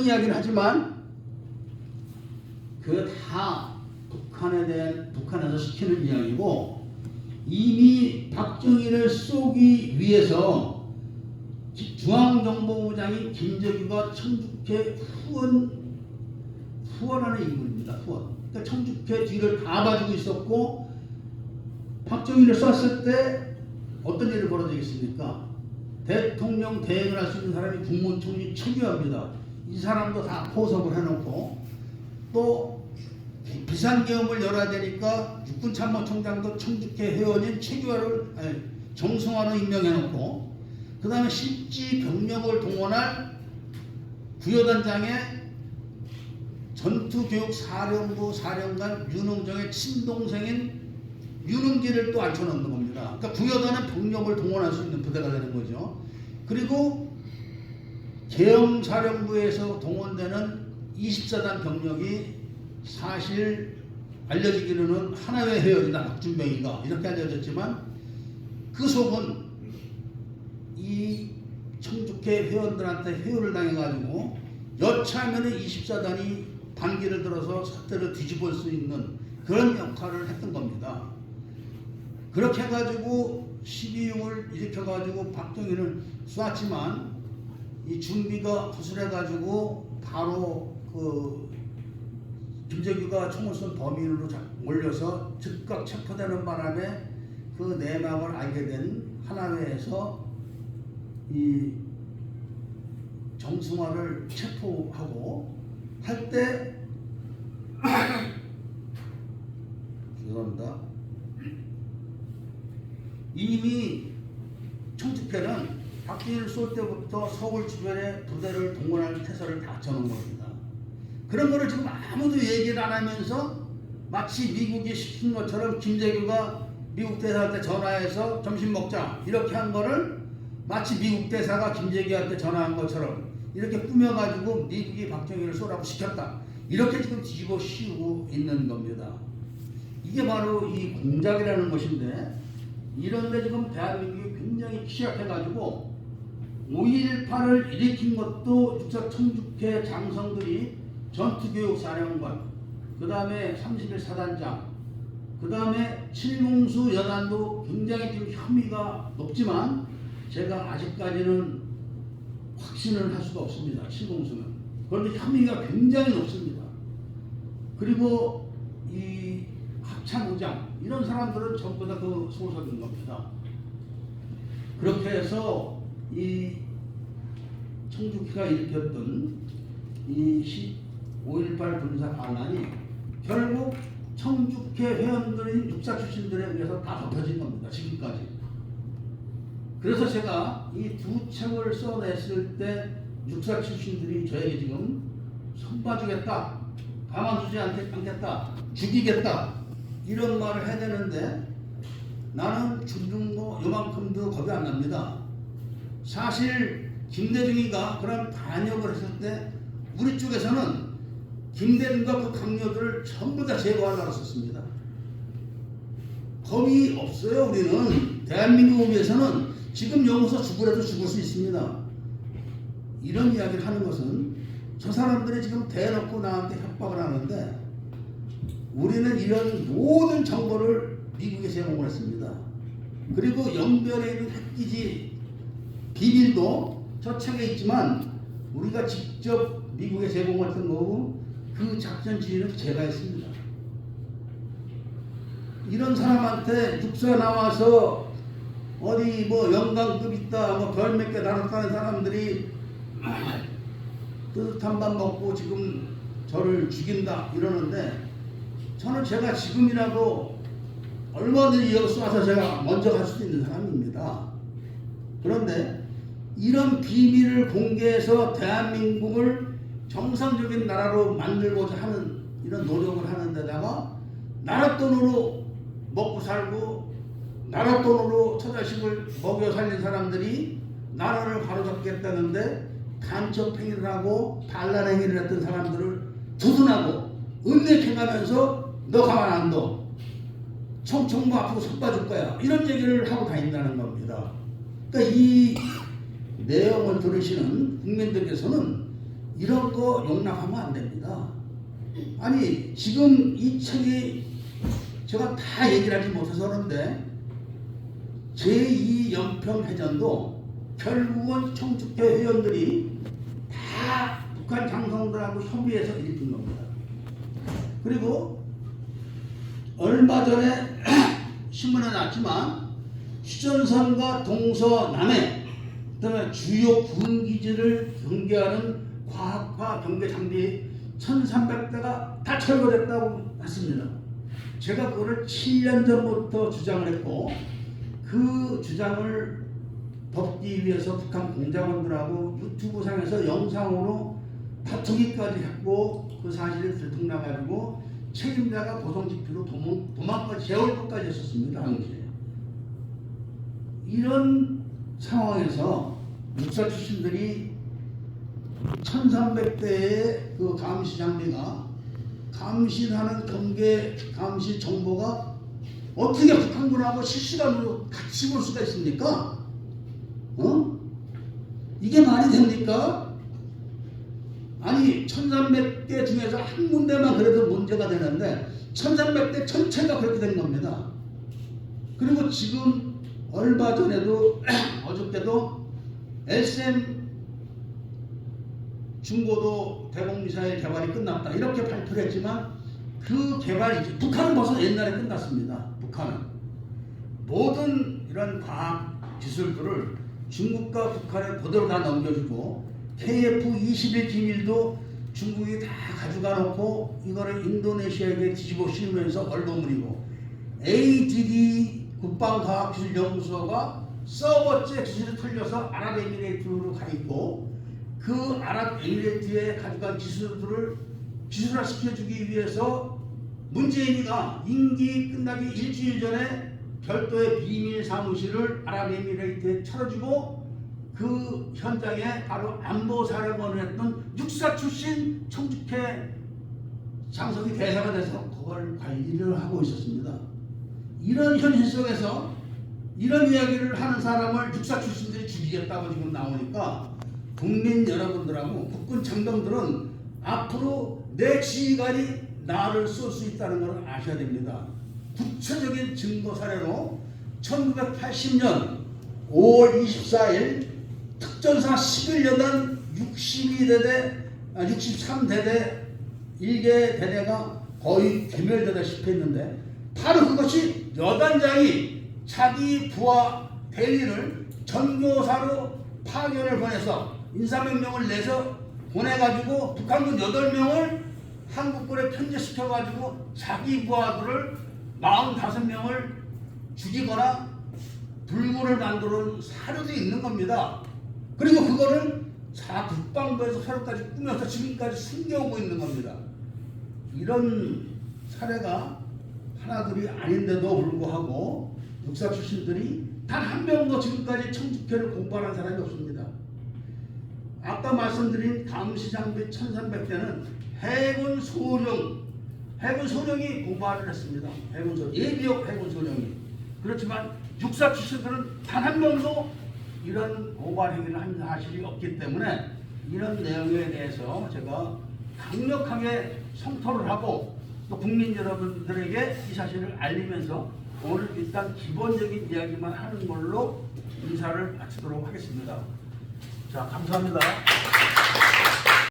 이런 이야기를 하지만 그 다 북한에서 시키는 이야기고, 이미 박정희를 쏘기 위해서 중앙정보부장인 김정희가 청주케 후원하는 인물입니다. 후원. 그러니까 청주케 뒤를 다 봐주고 있었고, 박정희를 쐈을 때 어떤 일이 벌어지겠습니까? 대통령 대행을 할 수 있는 사람이 국무총리 최규하입니다. 이 사람도 다 포섭을 해놓고, 또 비상계엄을 열어야 되니까 육군참모총장도 청주케 회원인 정승화로 임명해놓고, 그 다음에 실지 병력을 동원할 부여단장에 전투교육사령부 사령관 윤흥정의 친동생인 윤흥기를 또 앉혀놓는 겁니다. 그러니까 부여단은 병력을 동원할 수 있는 부대가 되는 거죠. 그리고 계엄사령부에서 동원되는 24단 병력이 사실 알려지기로는 하나의 회원이다, 박준병이가 이렇게 알려졌지만, 그 속은 이 청주케 회원들한테 회유를 당해가지고 여차하면 24단이 반기를 들어서 사태를 뒤집을 수 있는 그런 역할을 했던 겁니다. 그렇게 해가지고 12.6을 일으켜가지고 박정희를 쐈지만, 이 준비가 허술해가지고 바로 그 김정희가 총을 쏜 범인으로 몰려서 즉각 체포되는 바람에 그 내막을 알게 된 하나회에서 이 정승화를 체포하고 할 때 죄송합니다. 이미 청주케는 박정희를 쏠 때부터 서울 주변에 부대를 동원할 태세를 다 쳐놓은 겁니다. 그런 거를 지금 아무도 얘기를 안 하면서 마치 미국이 시킨 것처럼 김정희가 미국 대사한테 전화해서 점심 먹자 이렇게 한 거를 마치 미국 대사가 김정희한테 전화한 것처럼 이렇게 꾸며가지고 미국이 박정희를 쏘라고 시켰다, 이렇게 지금 뒤집어 씌우고 있는 겁니다. 이게 바로 이 공작이라는 것인데, 이런데 지금 대한민국이 굉장히 취약해가지고 5.18을 일으킨 것도 육사 청주케 장성들이 전투교육사령관, 그 다음에 31사단장, 그 다음에 칠공수 여단도 굉장히 지금 혐의가 높지만 제가 아직까지는 확신을 할 수가 없습니다. 칠공수는. 그런데 혐의가 굉장히 높습니다. 그리고 이 합참의장 이런 사람들은 전부 다 그 소속인 겁니다. 그렇게 해서 이 청주케가 일으켰던 이 5.18 군사 반란이 결국 청주케 회원들인 육사 출신들에 의해서 다 덮어진 겁니다. 지금까지. 그래서 제가 이 두 책을 써냈을 때 육사 출신들이 저에게 지금 손봐주겠다, 가만두지 않겠다, 죽이겠다 이런 말을 해야 되는데, 나는 죽는 거 요만큼도 겁이 안 납니다. 사실 김대중이가 그런 반역을 했을 때 우리 쪽에서는 김대중과 그 강요들을 전부 다 제거하려고 했었습니다. 겁이 없어요. 우리는 대한민국을 위해서는 지금 여기서 죽으라도 죽을 수 있습니다. 이런 이야기를 하는 것은 저 사람들이 지금 대놓고 나한테 협박을 하는데, 우리는 이런 모든 정보를 미국에 제공을 했습니다. 그리고 연변에 있는 핵기지 비밀도 저 책에 있지만 우리가 직접 미국에 제공했던 거고, 그 작전 지휘는 제가 했습니다. 이런 사람한테 육사 나와서 어디 뭐 영광급 있다, 뭐 별 몇 개 달았다는 사람들이 뜨뜻한 밥 먹고 지금 저를 죽인다 이러는데, 저는 제가 지금이라도 얼마든지 여기 쏴서 제가 먼저 갈 수도 있는 사람입니다. 그런데 이런 비밀을 공개해서 대한민국을 정상적인 나라로 만들고자 하는 이런 노력을 하는 데다가 나라 돈으로 먹고 살고 나라 돈으로 처자식을 먹여 살린 사람들이 나라를 바로잡겠다는데 간첩 행위를 하고 반란 행위를 했던 사람들을 두둔하고 은닉해가면서 너 가만 안 둬, 총총무 앞으로 손봐줄 거야, 이런 얘기를 하고 다닌다는 겁니다. 그러니까 이 내용을 들으시는 국민들께서는 이런 거 용납하면 안 됩니다. 아니 지금 이 책이 제가 다 얘기를 하지 못해서 그런데 제2연평해전도 결국은 청주회 회원들이 다 북한 장성들하고 협의해서 일으킨 겁니다. 그리고 얼마 전에 신문에 났지만 휴전선과 동서남해 그다음에 주요 군기지를 경계하는 과학화 경계 장비 1300대가 다 철거됐다고 했습니다. 제가 그거를 7년 전부터 주장을 했고 그 주장을 덮기 위해서 북한 공작원들하고 유튜브상에서 영상으로 다투기까지 했고 그 사실을 들통나가지고 책임자가 고성집히로 도망까지 재울 것까지 했었습니다. 당시에. 이런 상황에서 육사 출신들이 1300대의 그 감시 장비가 감시하는 경계 감시 정보가 어떻게 북한군하고 실시간으로 같이 볼 수가 있습니까? 이게 말이 됩니까? 아니 1300대 중에서 한 군데만 그래도 문제가 되는데 1300대 전체가 그렇게 된 겁니다. 그리고 지금 얼마 전에도 어저께도 LSM 중고도 대공미사일 개발이 끝났다 이렇게 발표를 했지만 그 개발이 북한은 벌써 옛날에 끝났습니다. 북한은 모든 이런 과학 기술들을 중국과 북한에 그대로 다 넘겨주고 KF-21 기밀도 중국이 다 가져가 놓고 이거를 인도네시아에게 뒤집어 씌우면서 얼버무리고 ADD 국방과학기술연구소가 서버째 기술을 털려서 아랍에미레이트로 가 있고 그 아랍에미레이트에 가져간 기술들을 기술화시켜주기 위해서 문재인이가 임기 끝나기 일주일 전에 별도의 비밀 사무실을 아랍에미레이트에 차려주고 그 현장에 바로 안보사령관을 했던 육사 출신 청주회 장성이 대사가 돼서 그걸 관리를 하고 있었습니다. 이런 현실 속에서 이런 이야기를 하는 사람을 육사 출신들이 죽이겠다고 지금 나오니까 국민 여러분들하고 국군 장병들은 앞으로 내 지휘관이 나를 쏠 수 있다는 걸 아셔야 됩니다. 구체적인 증거 사례로 1980년 5월 24일 특전사 11여단 63대대 1개 대대가 거의 괴멸되다시피 했는데 바로 그것이 여단장이 자기 부하 대리를 전교사로 파견을 보내서 인사명령을 내서 보내가지고 북한군 8명을 한국군에 편제시켜가지고 자기 부하들을 45명을 죽이거나 불구를 만들어온 사료도 있는 겁니다. 그리고 그거를 국방부에서 사료까지 꾸며서 지금까지 숨겨오고 있는 겁니다. 이런 사례가 하나둘이 아닌데도 불구하고 육사 출신들이 단 한 명도 지금까지 청주회를 공부하는 사람이 없습니다. 아까 말씀드린 감시장비 1300대는 해군 소령이 공부를 했습니다. 예비역 해군 소령이. 그렇지만 육사 출신들은 단 한 명도 이런 고발 행위를 한 사실이 없기 때문에 이런 내용에 대해서 제가 강력하게 성토를 하고 또 국민 여러분들에게 이 사실을 알리면서 오늘 일단 기본적인 이야기만 하는 걸로 인사를 마치도록 하겠습니다. 자, 감사합니다.